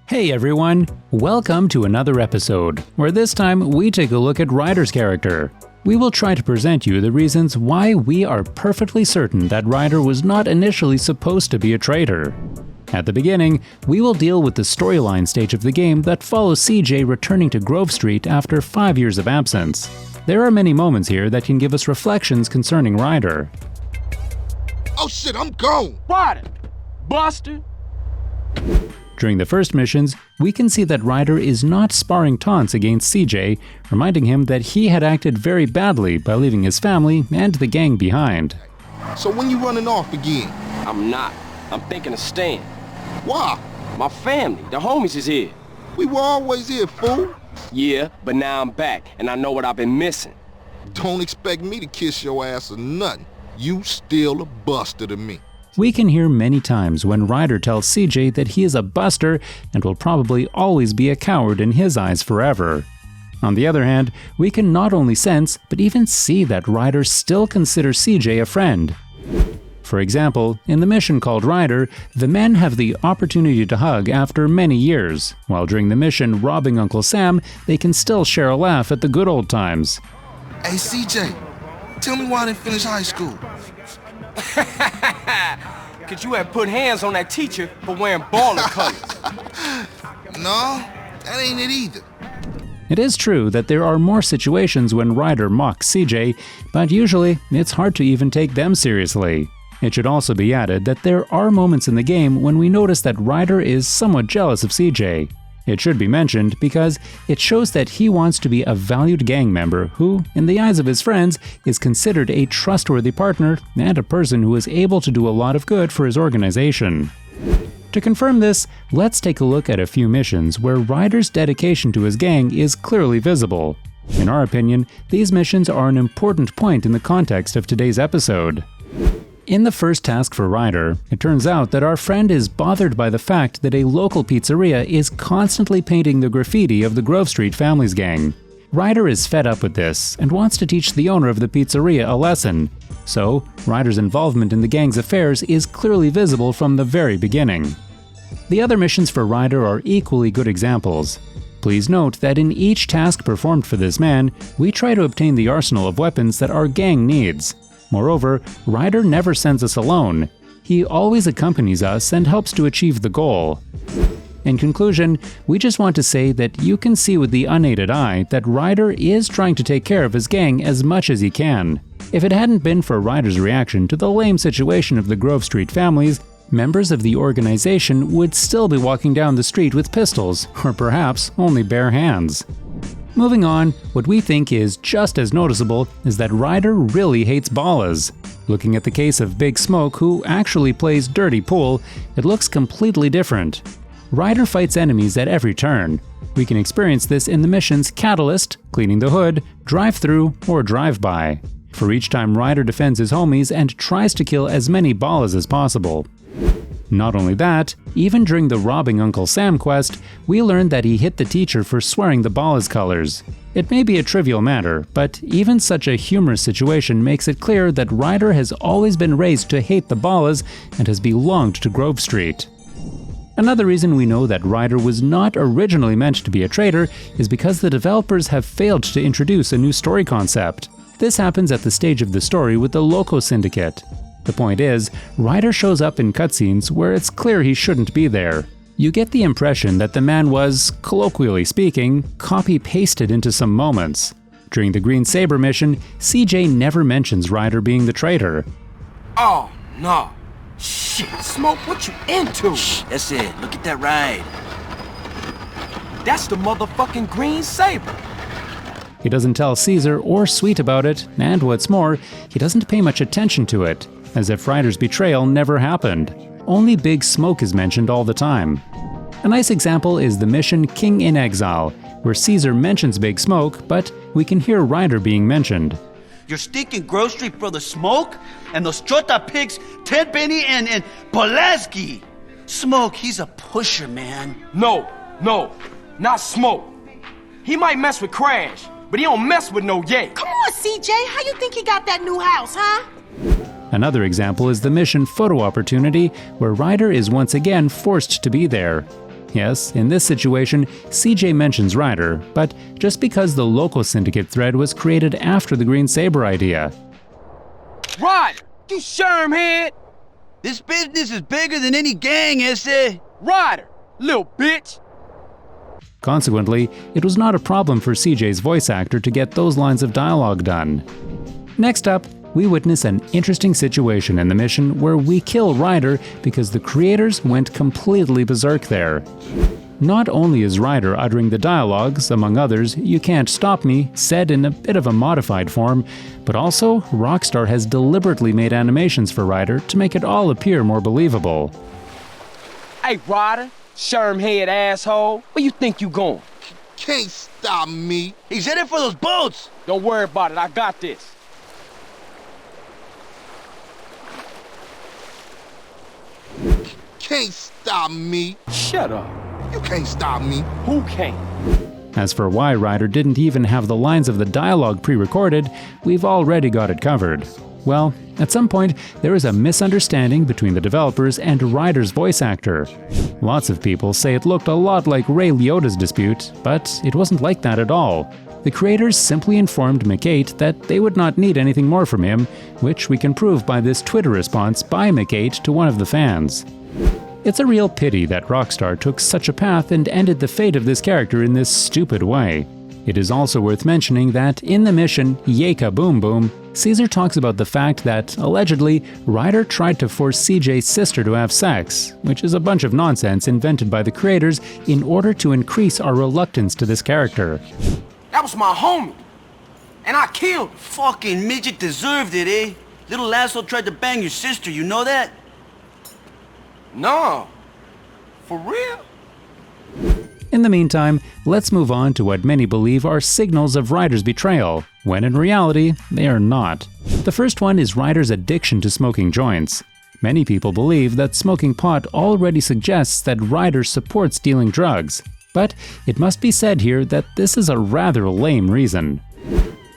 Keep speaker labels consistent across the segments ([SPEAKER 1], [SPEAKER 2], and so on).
[SPEAKER 1] Hey everyone! Welcome to another episode, where this time we take a look at Ryder's character. We will try to present you the reasons why we are perfectly certain that Ryder was not initially supposed to be a traitor. At the beginning, we will deal with the storyline stage of the game that follows CJ returning to Grove Street after 5 years of absence. There are many moments here that can give us reflections concerning Ryder.
[SPEAKER 2] Oh shit, I'm gone!
[SPEAKER 3] Ryder! Buster!
[SPEAKER 1] During the first missions, we can see that Ryder is not sparring taunts against CJ, reminding him that he had acted very badly by leaving his family and the gang behind.
[SPEAKER 2] So when you running off again?
[SPEAKER 3] I'm not. I'm thinking of staying.
[SPEAKER 2] Why?
[SPEAKER 3] My family, the homies is here.
[SPEAKER 2] We were always here, fool.
[SPEAKER 3] Yeah, but now I'm back, and I know what I've been missing.
[SPEAKER 2] Don't expect me to kiss your ass or nothing. You still a buster to me.
[SPEAKER 1] We can hear many times when Ryder tells CJ that he is a buster and will probably always be a coward in his eyes forever. On the other hand, we can not only sense, but even see that Ryder still considers CJ a friend. For example, in the mission called Ryder, the men have the opportunity to hug after many years, while during the mission robbing Uncle Sam, they can still share a laugh at the good old times.
[SPEAKER 2] Hey CJ, tell me why I didn't finish high school.
[SPEAKER 3] Cause you had put hands on that teacher for wearing baller colors.
[SPEAKER 2] No, that ain't it either.
[SPEAKER 1] It is true that there are more situations when Ryder mocks CJ, but usually it's hard to even take them seriously. It should also be added that there are moments in the game when we notice that Ryder is somewhat jealous of CJ. It should be mentioned because it shows that he wants to be a valued gang member who, in the eyes of his friends, is considered a trustworthy partner and a person who is able to do a lot of good for his organization. To confirm this, let's take a look at a few missions where Ryder's dedication to his gang is clearly visible. In our opinion, these missions are an important point in the context of today's episode. In the first task for Ryder, it turns out that our friend is bothered by the fact that a local pizzeria is constantly painting the graffiti of the Grove Street family's gang. Ryder is fed up with this and wants to teach the owner of the pizzeria a lesson. So, Ryder's involvement in the gang's affairs is clearly visible from the very beginning. The other missions for Ryder are equally good examples. Please note that in each task performed for this man, we try to obtain the arsenal of weapons that our gang needs. Moreover, Ryder never sends us alone. He always accompanies us and helps to achieve the goal. In conclusion, we just want to say that you can see with the unaided eye that Ryder is trying to take care of his gang as much as he can. If it hadn't been for Ryder's reaction to the lame situation of the Grove Street families, members of the organization would still be walking down the street with pistols, or perhaps only bare hands. Moving on, what we think is just as noticeable is that Ryder really hates ballas. Looking at the case of Big Smoke, who actually plays dirty pool, it looks completely different. Ryder fights enemies at every turn. We can experience this in the missions Catalyst, Cleaning the Hood, Drive-Thru, or Drive-By. For each time Ryder defends his homies and tries to kill as many ballas as possible. Not only that, even during the robbing Uncle Sam quest, we learned that he hit the teacher for swearing the ballas colors. It may be a trivial matter, but even such a humorous situation makes it clear that Ryder has always been raised to hate the ballas and has belonged to Grove Street. Another reason we know that Ryder was not originally meant to be a traitor is because the developers have failed to introduce a new story concept. This happens at the stage of the story with the Loco Syndicate. The point is, Ryder shows up in cutscenes where it's clear he shouldn't be there. You get the impression that the man was, colloquially speaking, copy-pasted into some moments. During the Green Saber mission, CJ never mentions Ryder being the traitor.
[SPEAKER 3] Oh, no. Shit, Smoke, what you into?
[SPEAKER 4] That's it. Look at that ride.
[SPEAKER 3] That's the motherfucking Green Saber.
[SPEAKER 1] He doesn't tell Caesar or Sweet about it, and what's more, he doesn't pay much attention to it, as if Ryder's betrayal never happened. Only Big Smoke is mentioned all the time. A nice example is the mission King in Exile, where Caesar mentions Big Smoke, but we can hear Ryder being mentioned.
[SPEAKER 4] Your stinking Grove Street brother Smoke? And those Chota pigs, Tenpenny and Pulaski. Smoke, he's a pusher, man.
[SPEAKER 3] No, not Smoke. He might mess with Crash, but he don't mess with no Ye.
[SPEAKER 5] Come on, CJ, how you think he got that new house, huh?
[SPEAKER 1] Another example is the mission Photo Opportunity, where Ryder is once again forced to be there. Yes, in this situation, CJ mentions Ryder, but just because the local syndicate thread was created after the Green Saber idea.
[SPEAKER 3] Ryder, you shermhead!
[SPEAKER 4] This business is bigger than any gang, ese.
[SPEAKER 3] Ryder, little bitch!
[SPEAKER 1] Consequently, it was not a problem for CJ's voice actor to get those lines of dialogue done. Next up, we witness an interesting situation in the mission where we kill Ryder because the creators went completely berserk there. Not only is Ryder uttering the dialogues, among others, "You can't stop me," said in a bit of a modified form, but also Rockstar has deliberately made animations for Ryder to make it all appear more believable.
[SPEAKER 3] Hey, Ryder, shermhead asshole, where you think you going?
[SPEAKER 2] Can't stop me.
[SPEAKER 4] He's headed for those boats.
[SPEAKER 3] Don't worry about it, I got this.
[SPEAKER 2] Can't stop me.
[SPEAKER 3] Shut up.
[SPEAKER 2] You can't stop me.
[SPEAKER 3] Who can't?
[SPEAKER 1] As for why Ryder didn't even have the lines of the dialogue pre-recorded, we've already got it covered. Well, at some point, there is a misunderstanding between the developers and Ryder's voice actor. Lots of people say it looked a lot like Ray Liotta's dispute, but it wasn't like that at all. The creators simply informed McKate that they would not need anything more from him, which we can prove by this Twitter response by McKate to one of the fans. It's a real pity that Rockstar took such a path and ended the fate of this character in this stupid way. It is also worth mentioning that in the mission Yeka Boom Boom, Caesar talks about the fact that, allegedly, Ryder tried to force CJ's sister to have sex, which is a bunch of nonsense invented by the creators in order to increase our reluctance to this character.
[SPEAKER 3] That was my homie, and I killed him.
[SPEAKER 4] Fucking midget deserved it, eh? Little asshole tried to bang your sister, you know that?
[SPEAKER 3] No, for real?
[SPEAKER 1] In the meantime, let's move on to what many believe are signals of Ryder's betrayal, when in reality, they are not. The first one is Ryder's addiction to smoking joints. Many people believe that smoking pot already suggests that Ryder supports dealing drugs, but it must be said here that this is a rather lame reason.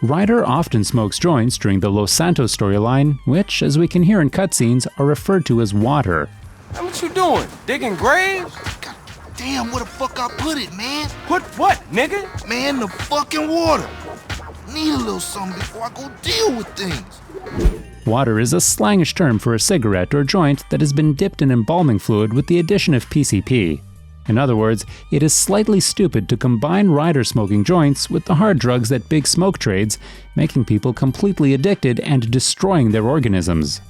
[SPEAKER 1] Ryder often smokes joints during the Los Santos storyline, which, as we can hear in cutscenes, are referred to as water.
[SPEAKER 3] Hey, what you doing? Digging graves?
[SPEAKER 2] God damn, where the fuck I put it, man?
[SPEAKER 3] Put what, nigga?
[SPEAKER 2] Man, the fucking water. Need a little something before I go deal with things.
[SPEAKER 1] Water is a slangish term for a cigarette or joint that has been dipped in embalming fluid with the addition of PCP. In other words, it is slightly stupid to combine Ryder smoking joints with the hard drugs that Big Smoke trades, making people completely addicted and destroying their organisms.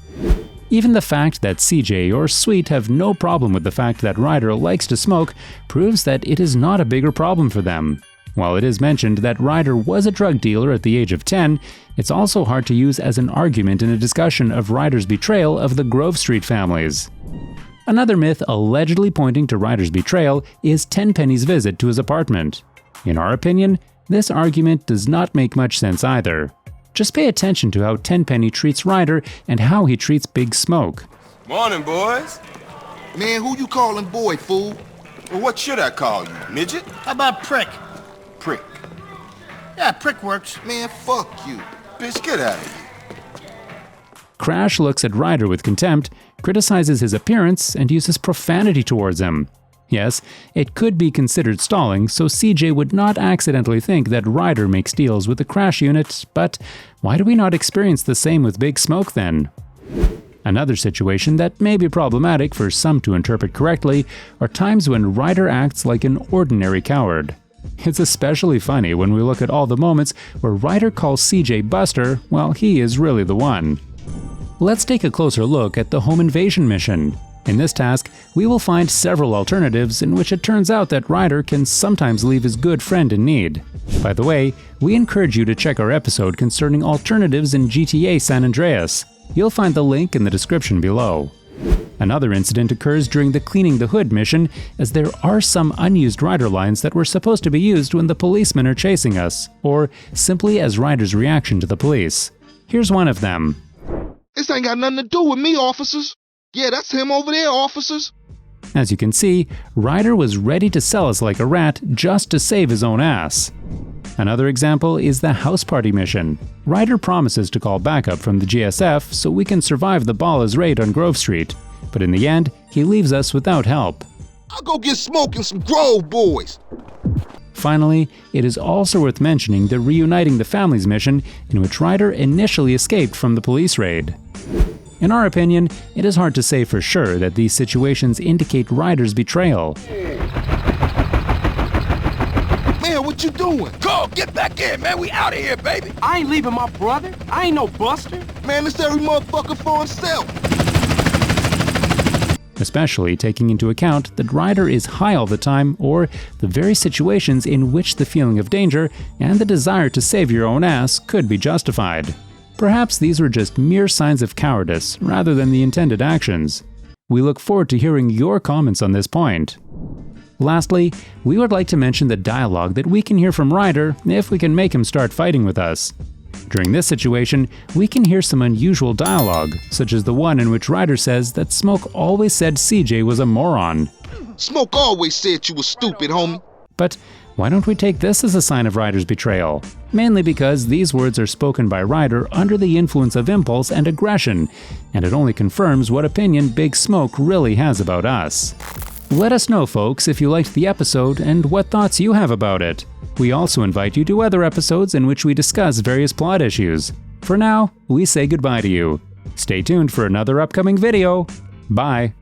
[SPEAKER 1] Even the fact that CJ or Sweet have no problem with the fact that Ryder likes to smoke proves that it is not a bigger problem for them. While it is mentioned that Ryder was a drug dealer at the age of 10, it's also hard to use as an argument in a discussion of Ryder's betrayal of the Grove Street families. Another myth allegedly pointing to Ryder's betrayal is Tenpenny's visit to his apartment. In our opinion, this argument does not make much sense either. Just pay attention to how Tenpenny treats Ryder and how he treats Big Smoke.
[SPEAKER 6] Morning, boys.
[SPEAKER 2] Man, who you calling boy, fool?
[SPEAKER 6] Well, what should I call you, midget?
[SPEAKER 7] How about prick?
[SPEAKER 6] Prick.
[SPEAKER 7] Yeah, prick works.
[SPEAKER 2] Man, fuck you.
[SPEAKER 6] Bitch, get out of here.
[SPEAKER 1] Crash looks at Ryder with contempt, criticizes his appearance, and uses profanity towards him. Yes, it could be considered stalling, so CJ would not accidentally think that Ryder makes deals with the Crash unit, but why do we not experience the same with Big Smoke then? Another situation that may be problematic for some to interpret correctly are times when Ryder acts like an ordinary coward. It's especially funny when we look at all the moments where Ryder calls CJ Buster while he is really the one. Let's take a closer look at the home invasion mission. In this task, we will find several alternatives in which it turns out that Ryder can sometimes leave his good friend in need. By the way, we encourage you to check our episode concerning alternatives in GTA San Andreas. You'll find the link in the description below. Another incident occurs during the Cleaning the Hood mission, as there are some unused Ryder lines that were supposed to be used when the policemen are chasing us, or simply as Ryder's reaction to the police. Here's one of them.
[SPEAKER 2] This ain't got nothing to do with me, officers. Yeah, that's him over there, officers.
[SPEAKER 1] As you can see, Ryder was ready to sell us like a rat just to save his own ass. Another example is the house party mission. Ryder promises to call backup from the GSF so we can survive the Ballers raid on Grove Street, but in the end, he leaves us without help.
[SPEAKER 2] I'll go get Smoke and some Grove boys.
[SPEAKER 1] Finally, it is also worth mentioning the Reuniting the Families mission in which Ryder initially escaped from the police raid. In our opinion, it is hard to say for sure that these situations indicate Ryder's betrayal.
[SPEAKER 2] Man, what you doing?
[SPEAKER 6] Go, get back in, man. We out of here, baby.
[SPEAKER 3] I ain't leaving my brother. I ain't no buster.
[SPEAKER 2] Man, it's every motherfucker for himself.
[SPEAKER 1] Especially taking into account that Ryder is high all the time, or the very situations in which the feeling of danger and the desire to save your own ass could be justified. Perhaps these were just mere signs of cowardice rather than the intended actions. We look forward to hearing your comments on this point. Lastly, we would like to mention the dialogue that we can hear from Ryder if we can make him start fighting with us. During this situation, we can hear some unusual dialogue, such as the one in which Ryder says that Smoke always said CJ was a moron.
[SPEAKER 2] Smoke always said you was stupid, homie.
[SPEAKER 1] But why don't we take this as a sign of Ryder's betrayal? Mainly because these words are spoken by Ryder under the influence of impulse and aggression, and it only confirms what opinion Big Smoke really has about us. Let us know, folks, if you liked the episode and what thoughts you have about it. We also invite you to other episodes in which we discuss various plot issues. For now, we say goodbye to you. Stay tuned for another upcoming video. Bye.